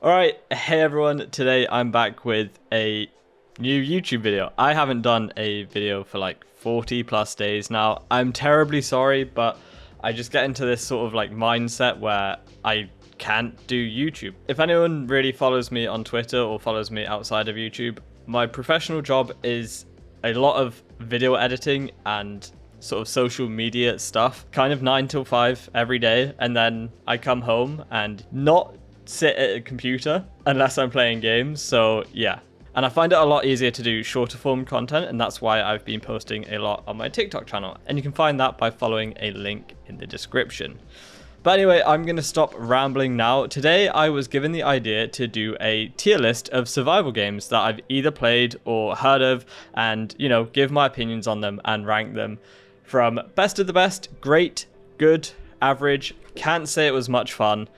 Alright, hey everyone, today I'm back with a new YouTube video. I haven't done a video for like 40 plus days now. I'm terribly sorry, but I just get into this sort of like mindset where I can't do YouTube. If anyone really follows me on Twitter or follows me outside of YouTube, my professional job is a lot of video editing and sort of social media stuff, kind of 9 till 5 every day, and then I come home and not sit at a computer unless I'm playing games. So yeah, and I find it a lot easier to do shorter form content, and that's why I've been posting a lot on my TikTok channel, and you can find that by following a link in the description. But anyway, I'm going to stop rambling now. Today I was given the idea to do a tier list of survival games that I've either played or heard of, and you know, give my opinions on them and rank them from best of the best, great, good, average, can't say it was much fun,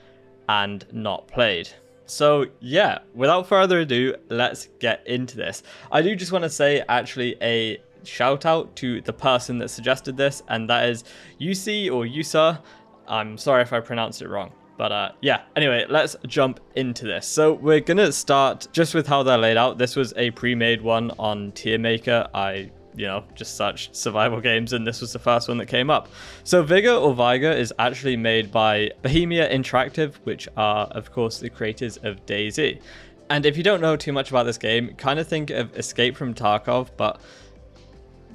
and not played. So yeah, without further ado, let's get into this. I do just want to say actually a shout out to the person that suggested this, and that is UC or Usa. I'm sorry if I pronounced it wrong, but yeah, anyway, let's jump into this. So we're gonna start just with how they're laid out. This was a pre-made one on Tier Maker. I just searched survival games and this was the first one that came up. So Vega or Vega is actually made by Bohemia Interactive, which are of course the creators of 𝙬𝙤. And if you don't know too much about this game, kind of think of Escape from Tarkov, but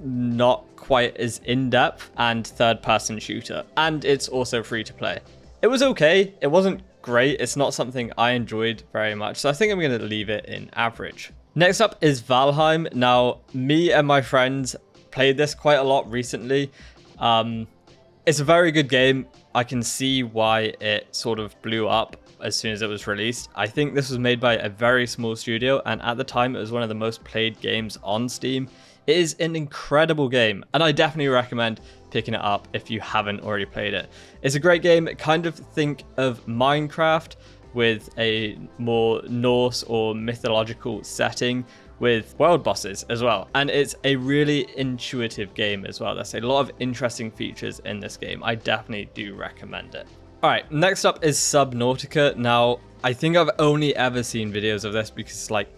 not quite as in-depth and third-person shooter. And it's also free to play. It was okay, it wasn't great, it's not something I enjoyed very much, so I think I'm going to leave it in average. Next up is Valheim. Now, me and my friends played this quite a lot recently. It's a very good game. I can see why it sort of blew up as soon as it was released. I think this was made by a very small studio, and at the time it was one of the most played games on Steam. It is an incredible game, and I definitely recommend picking it up if you haven't already played it. It's a great game. Kind of think of Minecraft with a more Norse or mythological setting with world bosses as well. And it's a really intuitive game as well. There's a lot of interesting features in this game. I definitely do recommend it. All right, next up is Subnautica. Now, I think I've only ever seen videos of this because like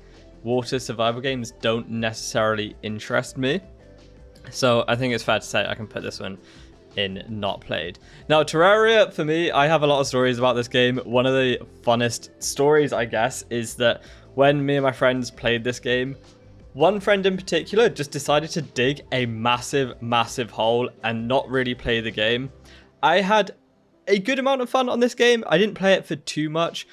water survival games don't necessarily interest me. So I think it's fair to say I can put this one in not played. Now, Terraria, for me, I have a lot of stories about this game. One of the funnest stories, I guess, is that when me and my friends played this game, one friend in particular just decided to dig a massive hole and not really play the game. I had a good amount of fun on this game. I didn't play it for too much,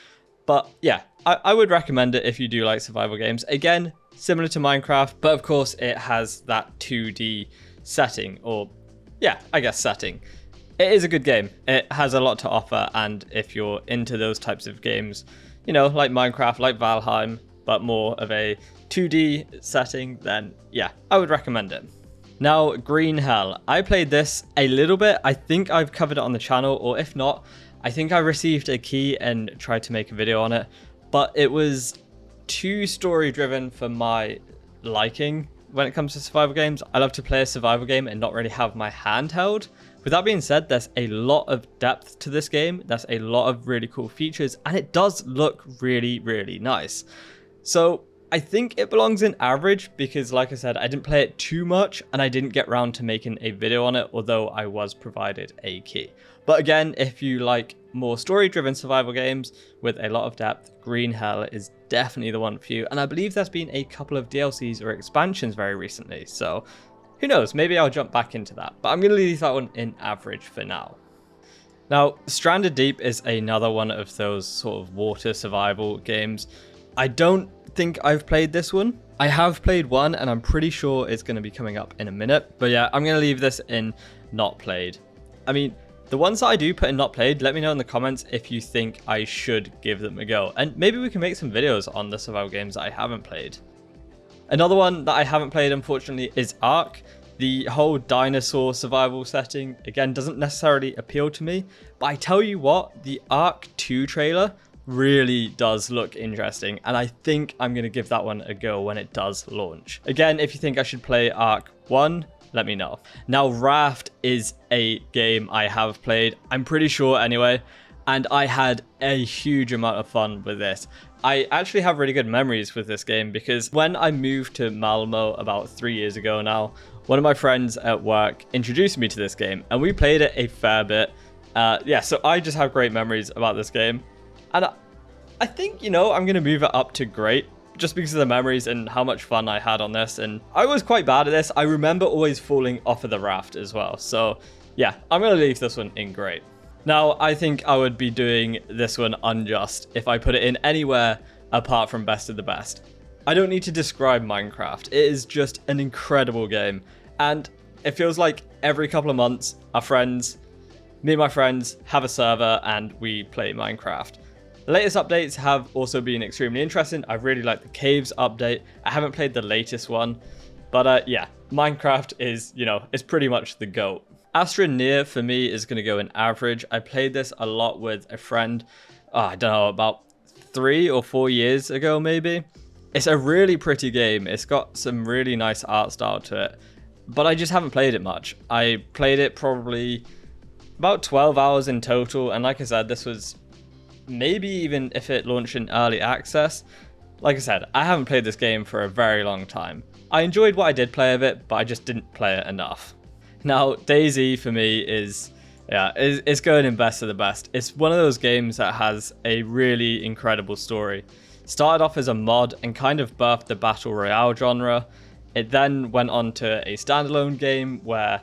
but yeah, I would recommend it if you do like survival games. Again, similar to Minecraft, but of course it has that 2D setting, or yeah, I guess setting. It is a good game. It has a lot to offer, and if you're into those types of games, you know, like Minecraft, like Valheim, but more of a 2D setting, then yeah, I would recommend it. Now, Green Hell. I played this a little bit. I think I've covered it on the channel, or if not, I think I received a key and tried to make a video on it, but it was too story driven for my liking. When it comes to survival games, I love to play a survival game and not really have my hand held. With that being said, there's a lot of depth to this game. There's a lot of really cool features, and it does look really nice. So I think it belongs in average because, like I said, I didn't play it too much and I didn't get around to making a video on it, although I was provided a key. But again, if you like more story-driven survival games with a lot of depth, Green Hell is definitely the one for you. And I believe there's been a couple of DLCs or expansions very recently, so who knows, maybe I'll jump back into that. But I'm going to leave that one in average for now. Now, Stranded Deep is another one of those sort of water survival games. I don't think I've played this one. I have played one, and I'm pretty sure it's going to be coming up in a minute. But yeah, I'm going to leave this in not played. I mean, the ones that I do put in not played, let me know in the comments if you think I should give them a go. And maybe we can make some videos on the survival games that I haven't played. Another one that I haven't played, unfortunately, is Ark. The whole dinosaur survival setting, again, doesn't necessarily appeal to me. But I tell you what, the Ark 2 trailer really does look interesting, and I think I'm going to give that one a go when it does launch. Again, if you think I should play Ark 1, let me know. Now, Raft is a game I have played, I'm pretty sure anyway, and I had a huge amount of fun with this. I actually have really good memories with this game because when I moved to Malmo about 3 years ago now, one of my friends at work introduced me to this game and we played it a fair bit. Yeah, so I just have great memories about this game. And I think, you know, I'm going to move it up to great just because of the memories and how much fun I had on this. And I was quite bad at this. I remember always falling off of the raft as well. So yeah, I'm going to leave this one in great. Now, I think I would be doing this one unjust if I put it in anywhere apart from best of the best. I don't need to describe Minecraft. It is just an incredible game. And it feels like every couple of months, me and my friends have a server and we play Minecraft. The latest updates have also been extremely interesting. I really like the caves update. I haven't played the latest one, but yeah, Minecraft is, you know, it's pretty much the GOAT. 𝙬𝙧𝙧 for me is going to go in average. I played this a lot with a friend, I don't know, about 3 or 4 years ago maybe. It's a really pretty game. It's got some really nice art style to it, but I just haven't played it much. I played it probably about 12 hours in total, and like I said, this was maybe even if it launched in early access. Like I said, I haven't played this game for a very long time. I enjoyed what I did play of it, but I just didn't play it enough. Now, 𝙬𝙤 for me is going in best of the best. It's one of those games that has a really incredible story. Started off as a mod and kind of birthed the battle royale genre. It then went on to a standalone game where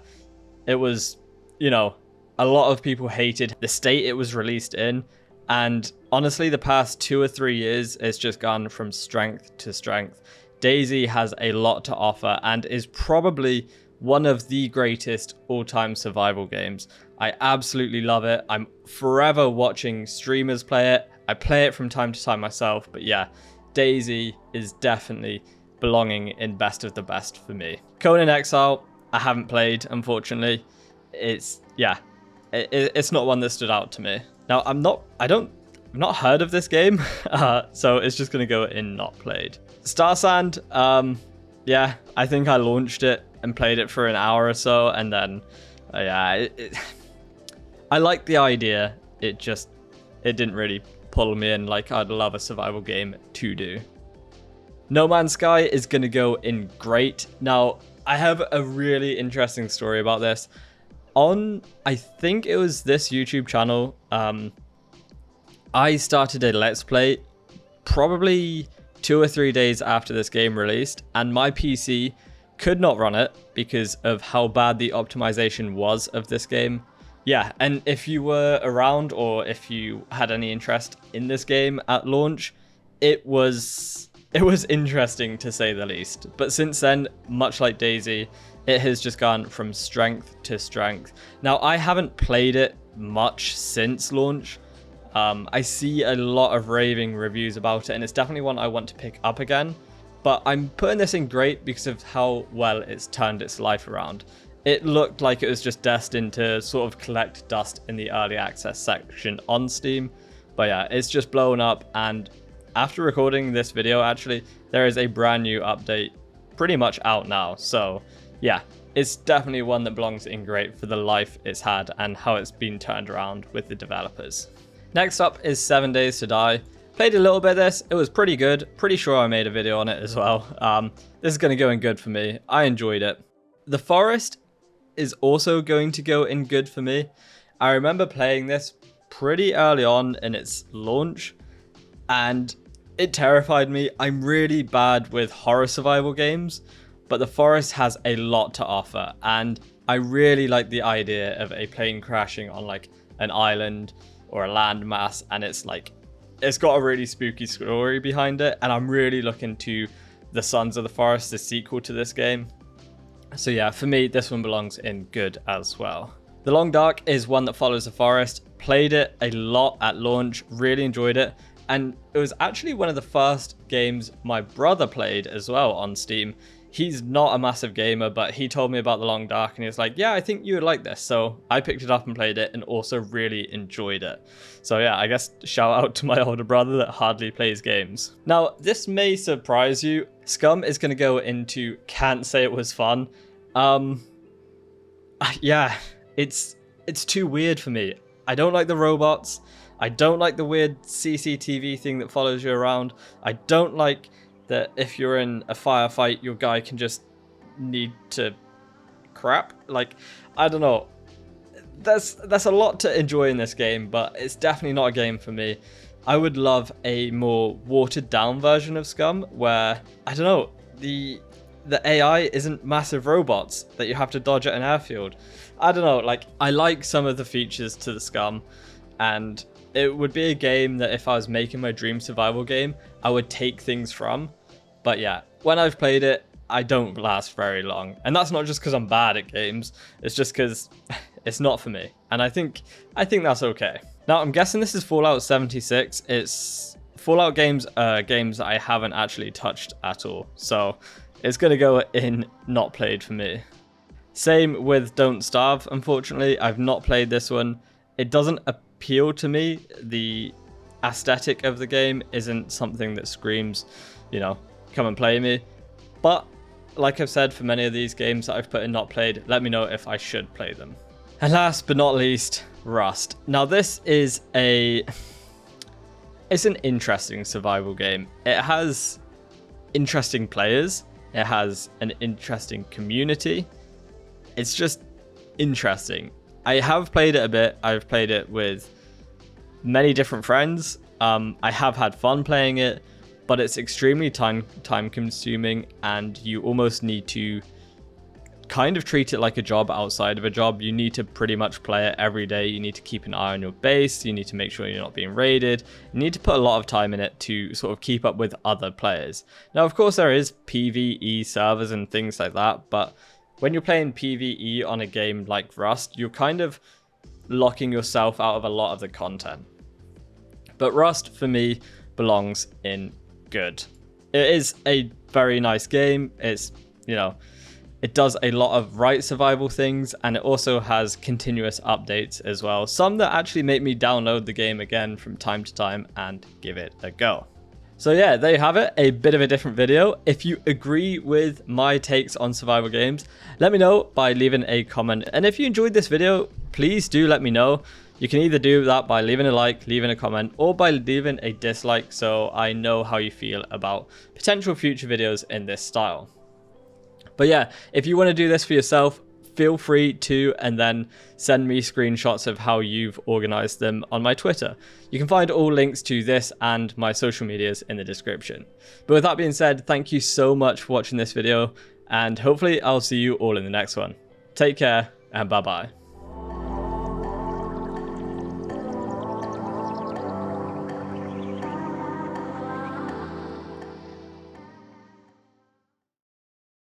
it was, you know, a lot of people hated the state it was released in. And honestly, the past 2 or 3 years, it's just gone from strength to strength. 𝙬𝙤 has a lot to offer and is probably one of the greatest all-time survival games. I absolutely love it. I'm forever watching streamers play it. I play it from time to time myself, but yeah, 𝙬𝙤 is definitely belonging in best of the best for me. Conan Exile, I haven't played, unfortunately. It's not one that stood out to me. Now, I've not heard of this game, so it's just gonna go in not played. Star Sand, yeah, I think I launched it and played it for an hour or so, and then, yeah, I like the idea. It didn't really pull me in like I'd love a survival game to do. No Man's Sky is gonna go in great. Now, I have a really interesting story about this. I think it was this YouTube channel, I started a Let's Play probably 2 or 3 days after this game released, and my PC could not run it because of how bad the optimization was of this game. Yeah, and if you were around or if you had any interest in this game at launch, it was interesting to say the least. But since then, much like 𝙬𝙤, it has just gone from strength to strength. Now, I haven't played it much since launch. I see a lot of raving reviews about it, and it's definitely one I want to pick up again. But I'm putting this in great because of how well it's turned its life around. It looked like it was just destined to sort of collect dust in the early access section on Steam. But yeah, it's just blown up, and after recording this video, actually, there is a brand new update pretty much out now. So yeah, it's definitely one that belongs in great for the life it's had and how it's been turned around with the developers. Next up is 7 Days to Die. Played a little bit of this. It was pretty good. Pretty sure I made a video on it as well. This is going to go in good for me. I enjoyed it. The Forest is also going to go in good for me. I remember playing this pretty early on in its launch, and it terrified me. I'm really bad with horror survival games, but The Forest has a lot to offer, and I really like the idea of a plane crashing on like an island or a landmass, and it's got a really spooky story behind it, and I'm really looking to the Sons of the Forest, the sequel to this game. So yeah, for me, this one belongs in good as well. The Long Dark is one that follows the Forest. Played it a lot at launch, really enjoyed it, and it was actually one of the first games my brother played as well on Steam. He's not a massive gamer, but he told me about The Long Dark, and he was like, yeah, I think you would like this. So I picked it up and played it and also really enjoyed it. So yeah, I guess shout out to my older brother that hardly plays games. Now, this may surprise you. Scum is going to go into can't say it was fun. Yeah, it's too weird for me. I don't like the robots. I don't like the weird CCTV thing that follows you around. I don't like that if you're in a firefight, your guy can just need to crap. Like, I don't know. There's a lot to enjoy in this game, but it's definitely not a game for me. I would love a more watered down version of Scum where, I don't know, the AI isn't massive robots that you have to dodge at an airfield. I don't know, like, I like some of the features to the Scum, and it would be a game that if I was making my dream survival game, I would take things from. But yeah, when I've played it, I don't last very long. And that's not just because I'm bad at games, it's just because it's not for me. And I think that's okay. Now, I'm guessing this is Fallout 76. It's Fallout games that I haven't actually touched at all. So it's going to go in not played for me. Same with Don't Starve, unfortunately. I've not played this one. It doesn't appeal to me. The aesthetic of the game isn't something that screams, you know, come and play me. But like I've said for many of these games that I've put in not played, let me know if I should play them. And last but not least, Rust. Now this is it's an interesting survival game. It has interesting players. It has an interesting community. It's just interesting. I have played it a bit. I've played it with many different friends. I have had fun playing it, but it's extremely time consuming, and you almost need to kind of treat it like a job outside of a job. You need to pretty much play it every day. You need to keep an eye on your base. You need to make sure you're not being raided. You need to put a lot of time in it to sort of keep up with other players. Now, of course, there is PvE servers and things like that, but when you're playing PvE on a game like Rust, you're kind of locking yourself out of a lot of the content. But Rust, for me, belongs in good. It is a very nice game. It's, you know, it does a lot of right survival things, and it also has continuous updates as well. Some that actually make me download the game again from time to time and give it a go. So yeah, there you have it, a bit of a different video. If you agree with my takes on survival games, let me know by leaving a comment. And if you enjoyed this video, please do let me know. You can either do that by leaving a like, leaving a comment, or by leaving a dislike so I know how you feel about potential future videos in this style. But yeah, if you want to do this for yourself, feel free to, and then send me screenshots of how you've organized them on my Twitter. You can find all links to this and my social medias in the description. But with that being said, thank you so much for watching this video, and hopefully I'll see you all in the next one. Take care, and bye bye.